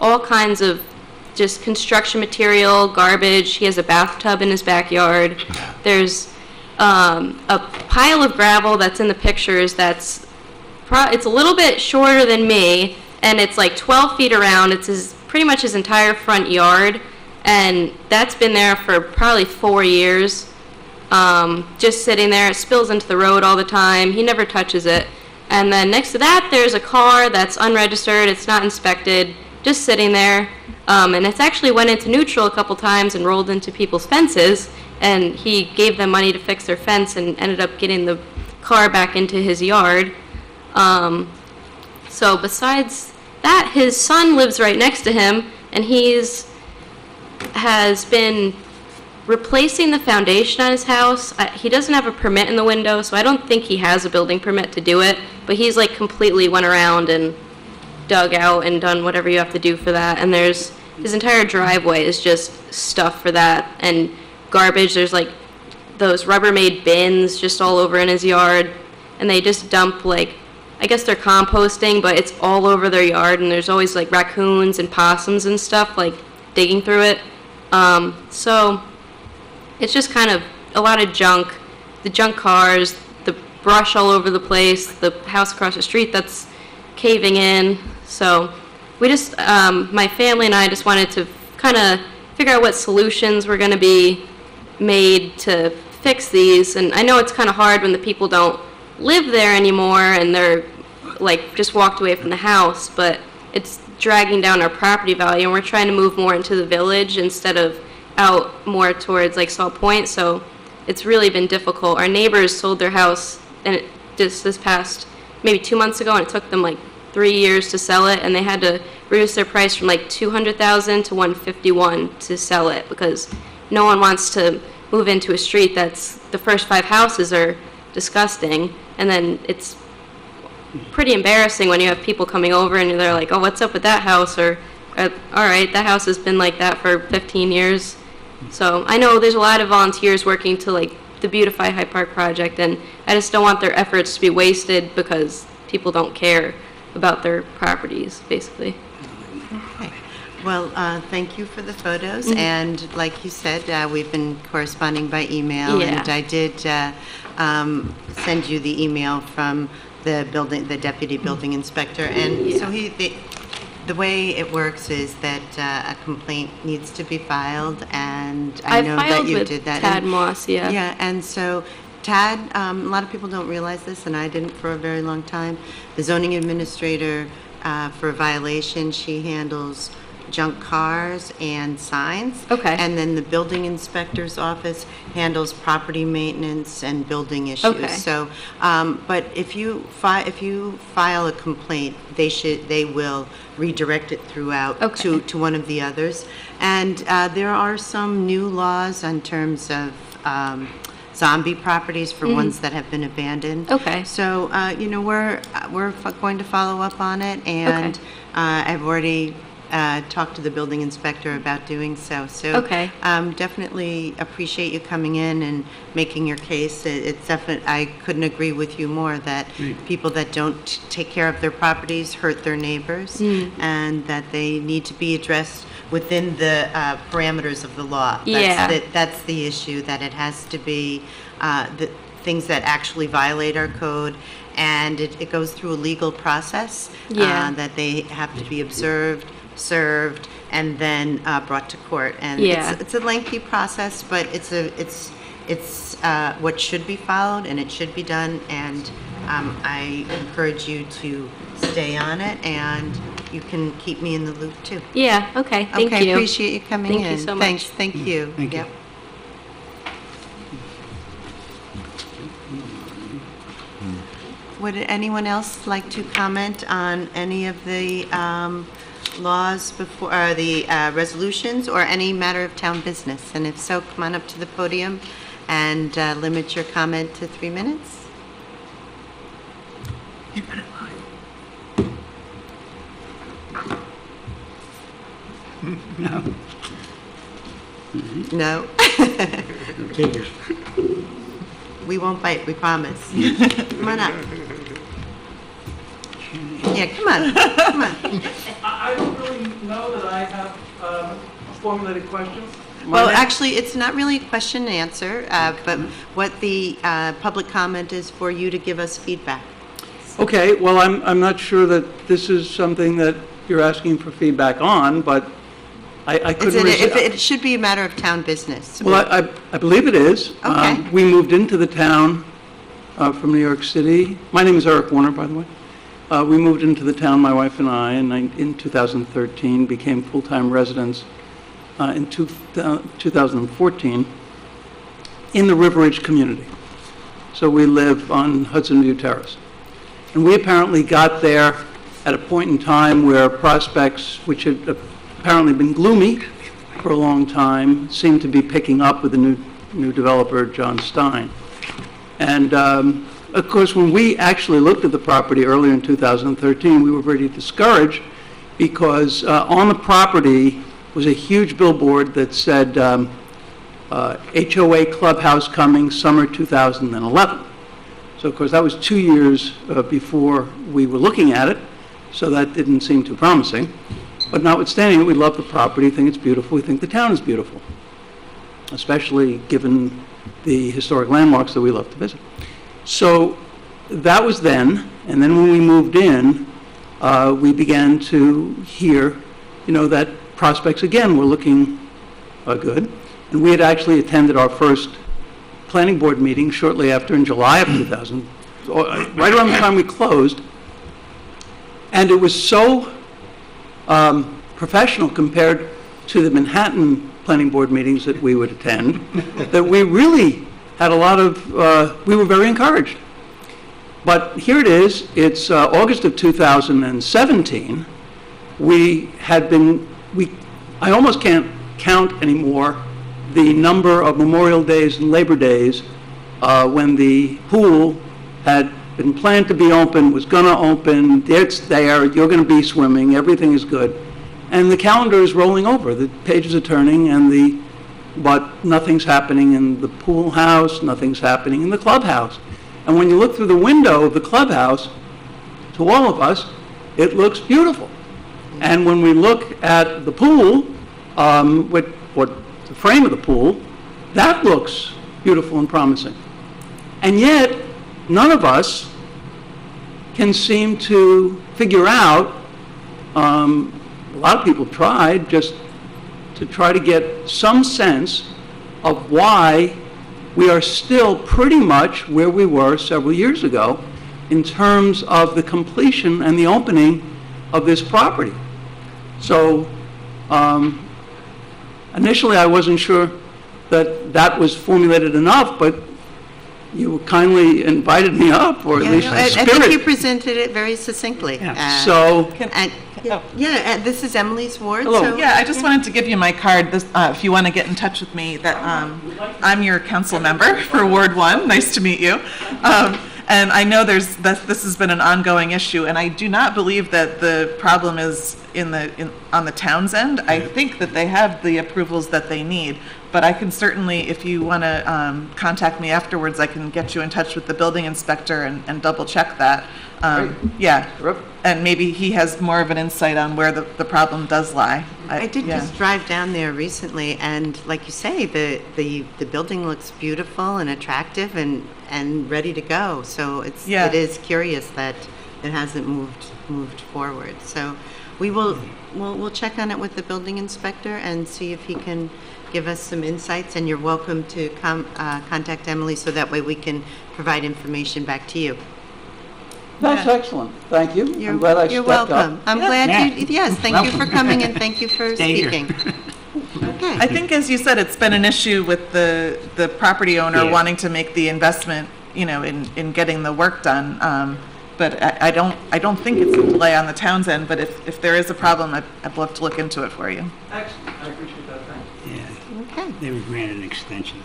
all kinds of just construction material, garbage. He has a bathtub in his backyard. There's a pile of gravel that's in the pictures that's it's a little bit shorter than me, and it's like 12 feet around. It's pretty much his entire front yard, and that's been there for probably 4 years. Just sitting there. It spills into the road all the time. He never touches it. And then next to that, there's a car that's unregistered. It's not inspected, just sitting there. And it's actually went into neutral a couple times and rolled into people's fences. And he gave them money to fix their fence and ended up getting the car back into his yard. So besides that, his son lives right next to him, and has been replacing the foundation on his house. He doesn't have a permit in the window, so I don't think he has a building permit to do it, but he's like completely went around and dug out and done whatever you have to do for that. And his entire driveway is just stuff for that, and garbage. There's like those Rubbermaid bins just all over in his yard, and they just dump, like, I guess they're composting, but it's all over their yard, and there's always like raccoons and possums and stuff like digging through it. So it's just kind of a lot of junk, the junk cars, the brush all over the place, the house across the street that's caving in. So we just, my family and I just wanted to kind of figure out what solutions were going to be made to fix these. And I know it's kind of hard when the people don't live there anymore and they're like just walked away from the house, but it's dragging down our property value, and we're trying to move more into the village instead of out more towards like Salt Point. So it's really been difficult. Our neighbors sold their house and just this past maybe 2 months ago, and it took them like 3 years to sell it, and they had to reduce their price from like $200,000 to $151 to sell it, because no one wants to move into a street that's, the first 5 houses are disgusting, and then it's pretty embarrassing when you have people coming over and they're like, oh, what's up with that house? Or all right, that house has been like that for 15 years. So I know there's a lot of volunteers working to like the Beautify Hyde Park project, and I just don't want their efforts to be wasted because people don't care about their properties, basically. Okay. Well, thank you for the photos. Mm-hmm. And like you said, we've been corresponding by email, yeah. And I did send you the email from the deputy building inspector, and yeah. So the way it works is that a complaint needs to be filed, and I know that you did that. Tad Moss, yeah. Yeah, and so Tad, a lot of people don't realize this, and I didn't for a very long time. The zoning administrator for a violation, she handles junk cars and signs. Okay. And then the building inspector's office handles property maintenance and building issues. Okay. So, but if you file a complaint, they will redirect it throughout. Okay. to one of the others. And there are some new laws in terms of zombie properties for ones that have been abandoned. Okay. So we're going to follow up on it, and okay. I've already talked to the building inspector about doing so. So okay. Definitely appreciate you coming in and making your case. It's definitely, I couldn't agree with you more that people that don't take care of their properties hurt their neighbors, and that they need to be addressed within the parameters of the law. That's the issue, that it has to be the things that actually violate our code, and it goes through a legal process, that they have to be observed, served, and then brought to court. And it's a lengthy process, but it's what should be followed, and it should be done. And I encourage you to stay on it, and you can keep me in the loop too. Yeah. Okay. Thank you. Okay. Appreciate you coming in. Thank you so much. Thanks. Thank you. Thank you. Yep. Would anyone else like to comment on any of the laws before, or the resolutions, or any matter of town business? And if so, come on up to the podium and limit your comment to 3 minutes. No. No. Okay. We won't bite, we promise. Come on up. Yeah, come on, come on. I don't really know that I have formulated questions. Well, actually, it's not really a question and answer, but what the public comment is for you to give us feedback. Okay, well, I'm not sure that this is something that you're asking for feedback on, but I couldn't It should be a matter of town business. Well, I believe it is. Okay. We moved into the town from New York City. My name is Eric Warner, by the way. We moved into the town, my wife and I, in 2013, became full-time residents in 2014 in the River Ridge community. So we live on Hudson View Terrace. And we apparently got there at a point in time where prospects, which had apparently been gloomy for a long time, seemed to be picking up with the new developer, John Stein. And of course, when we actually looked at the property earlier in 2013, we were very discouraged because on the property was a huge billboard that said HOA clubhouse coming summer 2011. So of course, that was 2 years before we were looking at it, so that didn't seem too promising. But notwithstanding it, we love the property, think it's beautiful, we think the town is beautiful, especially given the historic landmarks that we love to visit. So that was then, and then when we moved in, we began to hear, that prospects again were looking good. And we had actually attended our first planning board meeting shortly after in July of 2000, right around the time we closed. And it was so professional compared to the Manhattan planning board meetings that we would attend, that we really had a lot of, we were very encouraged. But here it is, it's August of 2017. I almost can't count anymore the number of Memorial Days and Labor Days when the pool had been planned to be open, was going to open, it's there, you're going to be swimming, everything is good. And the calendar is rolling over, the pages are turning, but nothing's happening in the pool house, nothing's happening in the clubhouse. And when you look through the window of the clubhouse, to all of us, it looks beautiful. And when we look at the pool, what the frame of the pool, that looks beautiful and promising. And yet, none of us can seem to figure out, a lot of people tried, just to try to get some sense of why we are still pretty much where we were several years ago in terms of the completion and the opening of this property. So initially I wasn't sure that was formulated enough, but you kindly invited me up, or at least the I spirit. think you presented it very succinctly. So, This is Emily's ward. Hello. So, Yeah, I just wanted to give you my card, if you want to get in touch with me, that I'm your council member for Ward 1. Nice to meet you. And I know this has been an ongoing issue, and I do not believe that the problem is on the town's end. I think that they have the approvals that they need, but I can certainly, if you want to contact me afterwards, I can get you in touch with the building inspector and double check that. Yeah, and maybe he has more of an insight on where the problem does lie. I did just drive down there recently, and like you say, the building looks beautiful and attractive and ready to go. So it is curious that it hasn't moved forward. So we'll check on it with the building inspector and see if he can give us some insights. And you're welcome to contact Emily, so that way we can provide information back to you. that's excellent. Thank you. I'm glad I You're stepped welcome. up. I'm glad yes, thank you for coming and thank you for Stay here. speaking. Okay. I think, as you said, it's been an issue with the property owner Yeah. wanting to make the investment, in getting the work done. But I don't think it's a delay on the town's end, but if there is a problem, I'd love to look into it for you. Excellent. I appreciate that. Thank you. Yeah, Okay. they were granted an extension.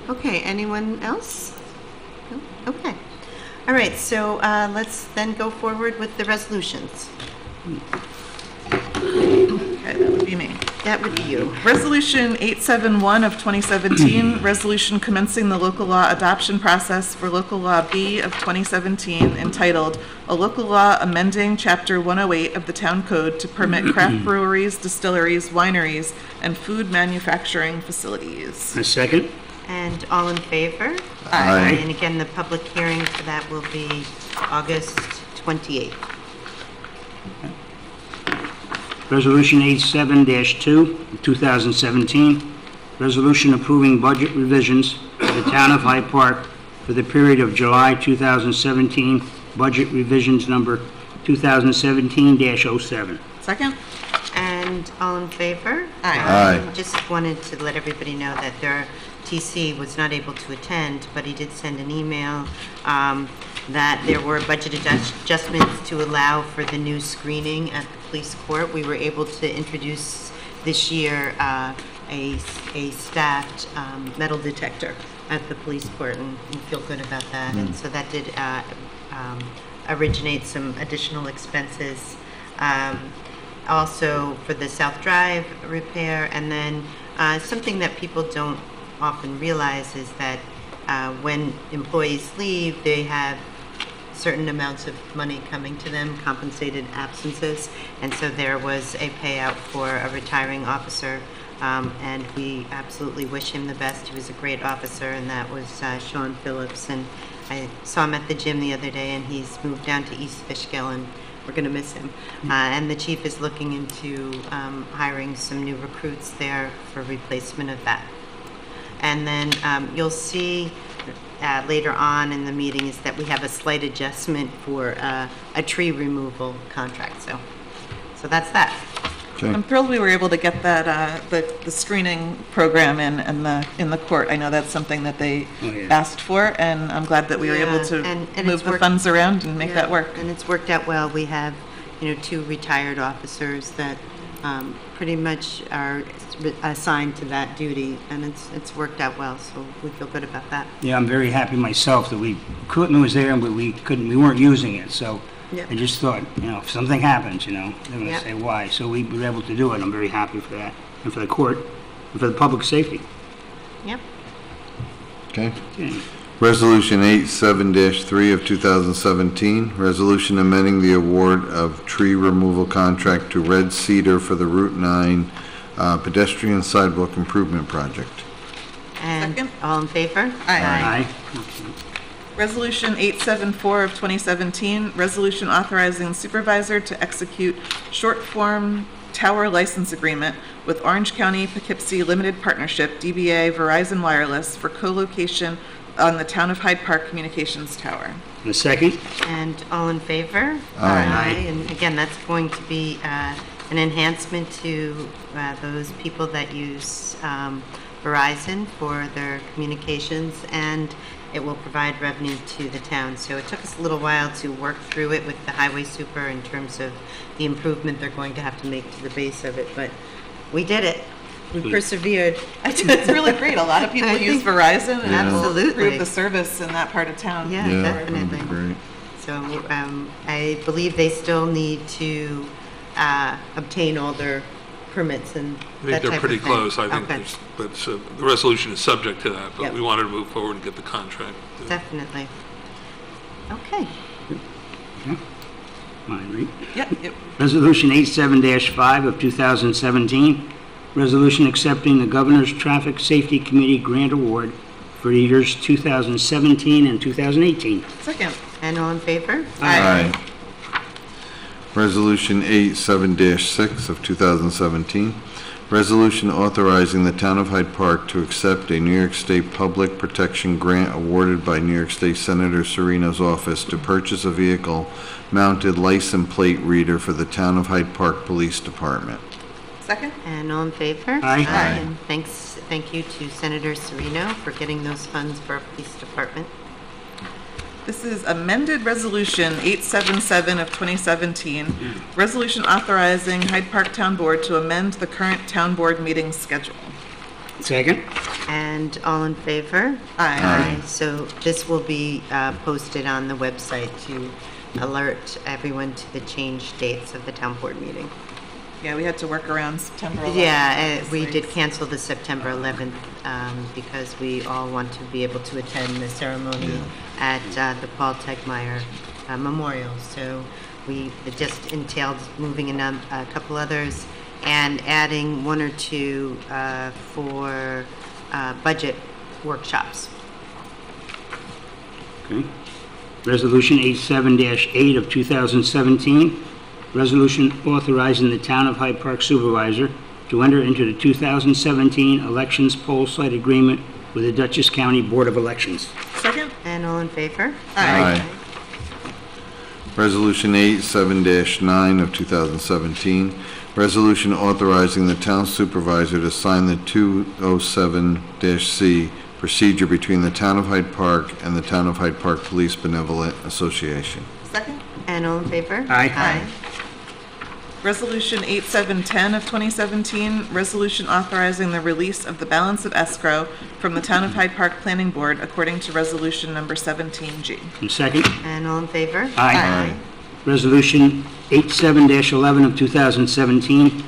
Okay, anyone else? No? Okay. All right, so let's then go forward with the resolutions. Okay, that would be me. That would be you. Resolution 871 of 2017, resolution commencing the local law adoption process for local law B of 2017 entitled, "A Local Law Amending Chapter 108 of the Town Code to Permit Craft Breweries, Distilleries, Wineries, and Food Manufacturing Facilities." A second? And all in favor? Aye. And again, the public hearing for that will be August 28th. Resolution 87-2, 2017, resolution approving budget revisions for the town of Hyde Park for the period of July 2017, budget revisions number 2017-07. Second? And all in favor? Aye. Just wanted to let everybody know that their TC was not able to attend, but he did send an email that there were budget adjustments to allow for the new screening at the police court. We were able to introduce this year a staffed metal detector at the police court, and we feel good about that. And so that did originate some additional expenses. Also for the South Drive repair, and then something that people don't often realize is that when employees leave, they have certain amounts of money coming to them, compensated absences, and so there was a payout for a retiring officer, and we absolutely wish him the best. He was a great officer, and that was Sean Phillips, and I saw him at the gym the other day, and he's moved down to East Fishkill, and we're going to miss him. And the chief is looking into hiring some new recruits there for replacement of that. And then you'll see later on in the meeting is that we have a slight adjustment for a tree removal contract. So that's that. Okay. I'm thrilled we were able to get that, the screening program in the court. I know that's something that they Oh, yeah. asked for, and I'm glad that we were able Yeah, to and move it's the worked- funds around and make Yeah, that work. And it's worked out well. We have, 2 retired officers that pretty much are assigned to that duty, and it's worked out well, so we feel good about that. Yeah, I'm very happy myself that equipment was there, but we weren't using it, so Yep. I just thought, if something happens, they're gonna Yep. say why. So we were able to do it. I'm very happy for that, and for the court, and for the public safety. Yep. Okay. Okay. Resolution 87-3 of 2017, resolution amending the award of tree removal contract to Red Cedar for the Route 9 pedestrian sidewalk improvement project. And Second. all in favor? Aye. Resolution 874 of 2017, resolution authorizing the supervisor to execute short-form tower license agreement with Orange County Poughkeepsie Limited Partnership, DBA Verizon Wireless, for co-location on the Town of Hyde Park Communications Tower. And a second? And all in favor? Aye. And again, that's going to be an enhancement to those people that use Verizon for their communications, and it will provide revenue to the town. So it took us a little while to work through it with the highway super in terms of the improvement they're going to have to make to the base of it, but we did it. We persevered. It's really great. A lot of people I use think- Verizon, and it will Absolutely. improve the service in that part of town. Yeah, Yeah, that'd be definitely. great. So I believe they still need to obtain all their permits and I that think they're type pretty of thing. close. I think Okay. but the resolution is subject to that, but Yep. we wanted to move forward and get the contract. Definitely. Okay. Mine, right? Yep. Resolution 87-5 of 2017, resolution accepting the Governor's Traffic Safety Committee Grant Award for the years 2017 and 2018. Second. And all in favor? Aye. Resolution 87-6 of 2017, resolution authorizing the Town of Hyde Park to accept a New York State Public Protection Grant awarded by New York State Senator Serino's office to purchase a vehicle-mounted license plate reader for the Town of Hyde Park Police Department. Second. And all in favor? Aye. Aye. And thank you to Senator Serino for getting those funds for our police department. This is amended resolution 877 of 2017, resolution authorizing Hyde Park Town Board to amend the current town board meeting schedule. Second? And all in favor? Aye. So this will be posted on the website to alert everyone to the changed dates of the town board meeting. Yeah, we had to work around September 11th. Yeah, we obviously. did cancel the September 11th because we all want to be able to attend the ceremony at the Paul Tegmeyer Memorial. So it just entailed moving in a couple others and adding one or two for budget workshops. Okay. Resolution 87-8 of 2017, resolution authorizing the Town of Hyde Park Supervisor to enter into the 2017 Elections Poll Site Agreement with the Dutchess County Board of Elections. Second? And all in favor? Aye. Resolution 87-9 of 2017, resolution authorizing the town supervisor to sign the 207-C procedure between the Town of Hyde Park and the Town of Hyde Park Police Benevolent Association. Second? And all in favor? Aye. Resolution 8710 of 2017, resolution authorizing the release of the balance of escrow from the Town of Hyde Park Planning Board according to resolution number 17G. And second? And all in favor? Aye. Resolution 87-11 of 2017,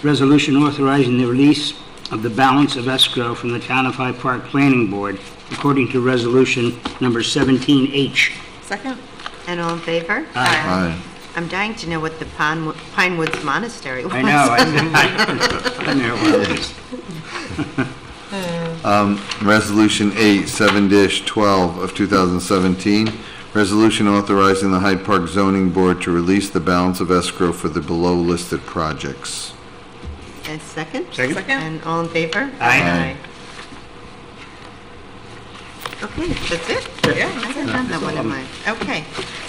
resolution authorizing the release of the balance of escrow from the Town of Hyde Park Planning Board according to resolution number 17H. Second? And all in favor? Aye. I'm dying to know what the Pine Woods Monastery was. I know, I know what it is. Resolution 87-12 of 2017, resolution authorizing the Hyde Park Zoning Board to release the balance of escrow for the below-listed projects. And second? Second? Second? And all in favor? Aye. Okay, that's it? Yeah, I haven't done that one in mine. Okay,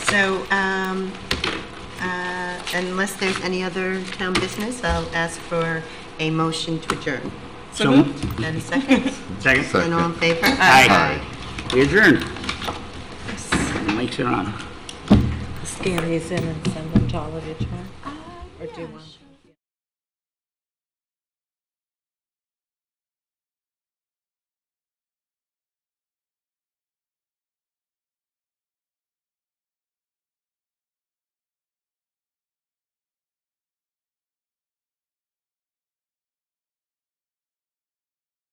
so, unless there's any other town business, I'll ask for a motion to adjourn. So moved. And a second? Second? And all in favor? Aye. We adjourn. The mics are on. Scan these in and send them to all of you tomorrow? Or do you want?